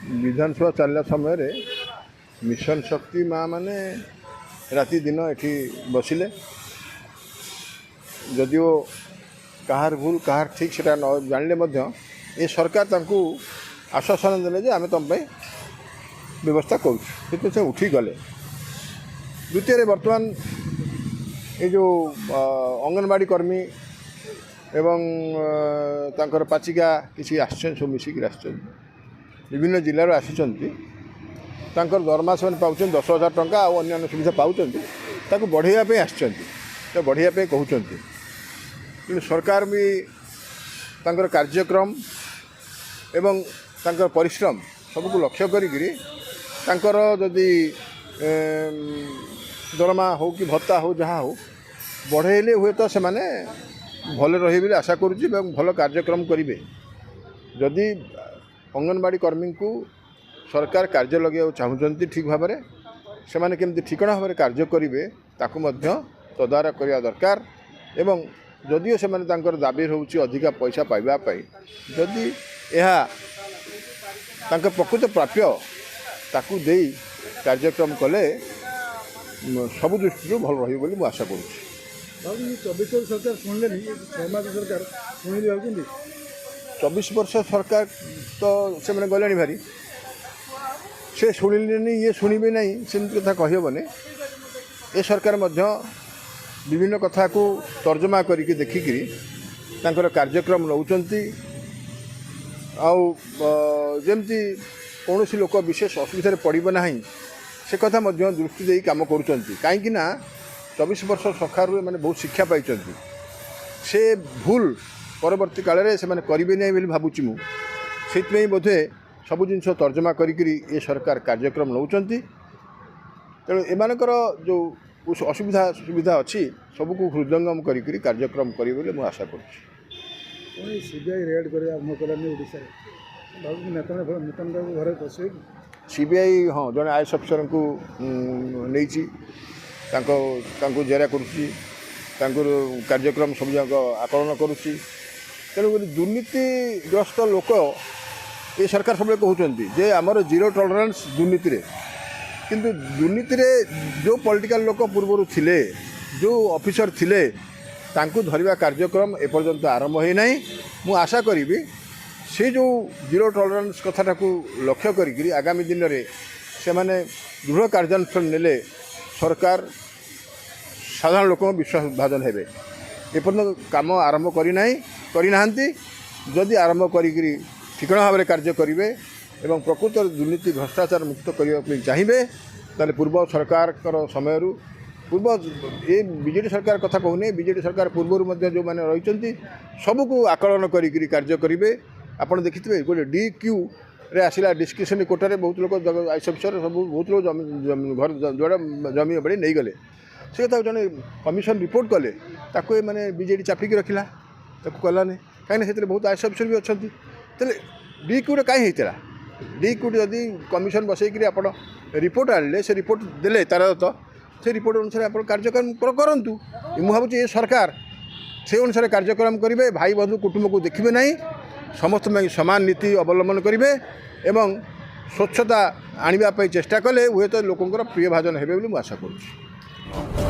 विधानसभा चलला समय रे मिशन शक्ति माँ माने राति दिन एठी बसिले जदिओ कहार भूल कहार ठीक से न जानले मध्य ये सरकार तांकू आश्वासन देले जे आमे तुम व्यवस्था करूँ से उठी गले। द्वितीय वर्तमान ये जो अंगनवाड़ी कर्मी एवं तांकर पाचिका किसी आसछन सब मिसिक आसछन विभिन्न जिल्लार आसिछन्ति तांकर दरमा से पाउछन 10,000 टंका और अन्य सुविधा पाउछन्ति ताको बढ़ाइया पे आसछन्ति तो बढ़ाइया पे कहउछन्ति कि सरकार भी तांकर कार्यक्रम एवं तांकर परिश्रम सबको लक्ष्य करिगिरी तांकर जदि दरमा हो कि भत्ता हो जहाँ हो बढ़ेले हुए तो से माने भले रही बोली आशा करुच्ची भल कार्यक्रम करेंगे। जदि अंगनवाड़ी कर्मी को सरकार कार्य लगे चाहूँगी ठीक भाव में से माने केमती ठिकणा भाव में कार्य करेंगे ताकू मध्य तदारख करने दरकार एवं जदिओ से माने तांकर दाबी होउची अधिका पैसा पाइबापी जदि यह तांकर प्रकृत प्राप्य ताकू दे कार्यक्रम कले सब दृष्टि भल रही बोली मुझे आशा करुच्ची। 24 सरकार शुणिले 6 मास सरकार शुणिले भाई 24 वर्ष सरकार तो से मैंने गले भारी से शुणिले ये शुणवे ना सेमती कथा कहबने ए सरकार मध्य विभिन्न कथा को तर्जमा करके देखिकी कार्यक्रम नौचंती आमती कौन सी लोक विशेष असुविधा पड़ब ना से कथा मध्य दृष्टि दे कम करुँच कहीं 24 वर्ष सरकार मैंने बहुत शिक्षा पाई से भूल परवर्ती काल में से करेंगे नहीं भावुँ मुझे बोधे सब जिन तर्जमा करी सरकार कार्यक्रम नौचंती तेणु एमानकर जो असुविधा सुविधा अच्छी सबको हृदयंगम करी कार्यक्रम करेंगे मुझे आशा करुँच। सीबीआई रेड कर आरम्भ कलानी नूतन बाबू घर पशे सीबीआई हाँ जड़े आईएएस अफिसर को नहीं जेरा करुच्ची कार्यक्रम सब जाक आकलन करुच्ची तेणुक दुर्नीतिग्रस्त लोक ये सरकार सब कहते जे आमर जीरो टॉलरेंस दुर्नीति रे किंतु दुर्नीति रे जो पॉलिटिकल लोक पूर्व थिले जो ऑफिसर थिले तांकु धरिबा कार्यक्रम एपर्यंत आरंभ होई नाही। मु आशा करी से जो जीरो टॉलरेंस कथाटा को लक्ष्य करी आगामी दिन में से माने दृढ़ कार्यानुष्ठान नेले सरकार साधारण लोक विश्वास भाजन हेबे। एपर्यंत काम आरंभ करना जदि आरंभ करी ठिकणा भाव में कार्य करेंगे एवं प्रकृत दुर्नीति भ्रष्टाचार मुक्त करने चाहिए ताले पूर्व सरकार समय पूर्व ये बीजेडी सरकार कथा कहूनी बीजेडी सरकार पूर्व जो मैंने रही सबको आकलन करी कार्य करेंगे। आपड़ देखिए गोटे DQ रे आसला डिस्क्रिप्शन कोटारे बहुत लोग आईएएस अफिसर सब बहुत लोग घर जोड़ा जमी बड़ी नहीं गले से कथा जड़े कमिशन रिपोर्ट कले ताको मैंने बीजेडी चापिक रखला ताको कलानी कहीं से बहुत आईएएस अफिसर भी अच्छा तेल DQ कहीं होता DQ जदि कमिशन बसईक आप रिपोर्ट आने से रिपोर्ट देले तार तो से रिपोर्ट अनुसार आप कार्यक्रम करूँ मुझे भावुँ ये सरकार से अनुसार कार्यक्रम करेंगे भाई बंधु कुटुंब को देखिए ना समस्त में समान नीति अवलंबन करेंगे एवं स्वच्छता आने चेष्टा कले हुए तो लोकंर प्रिय भाजन हेबे बोली आशा करुँ।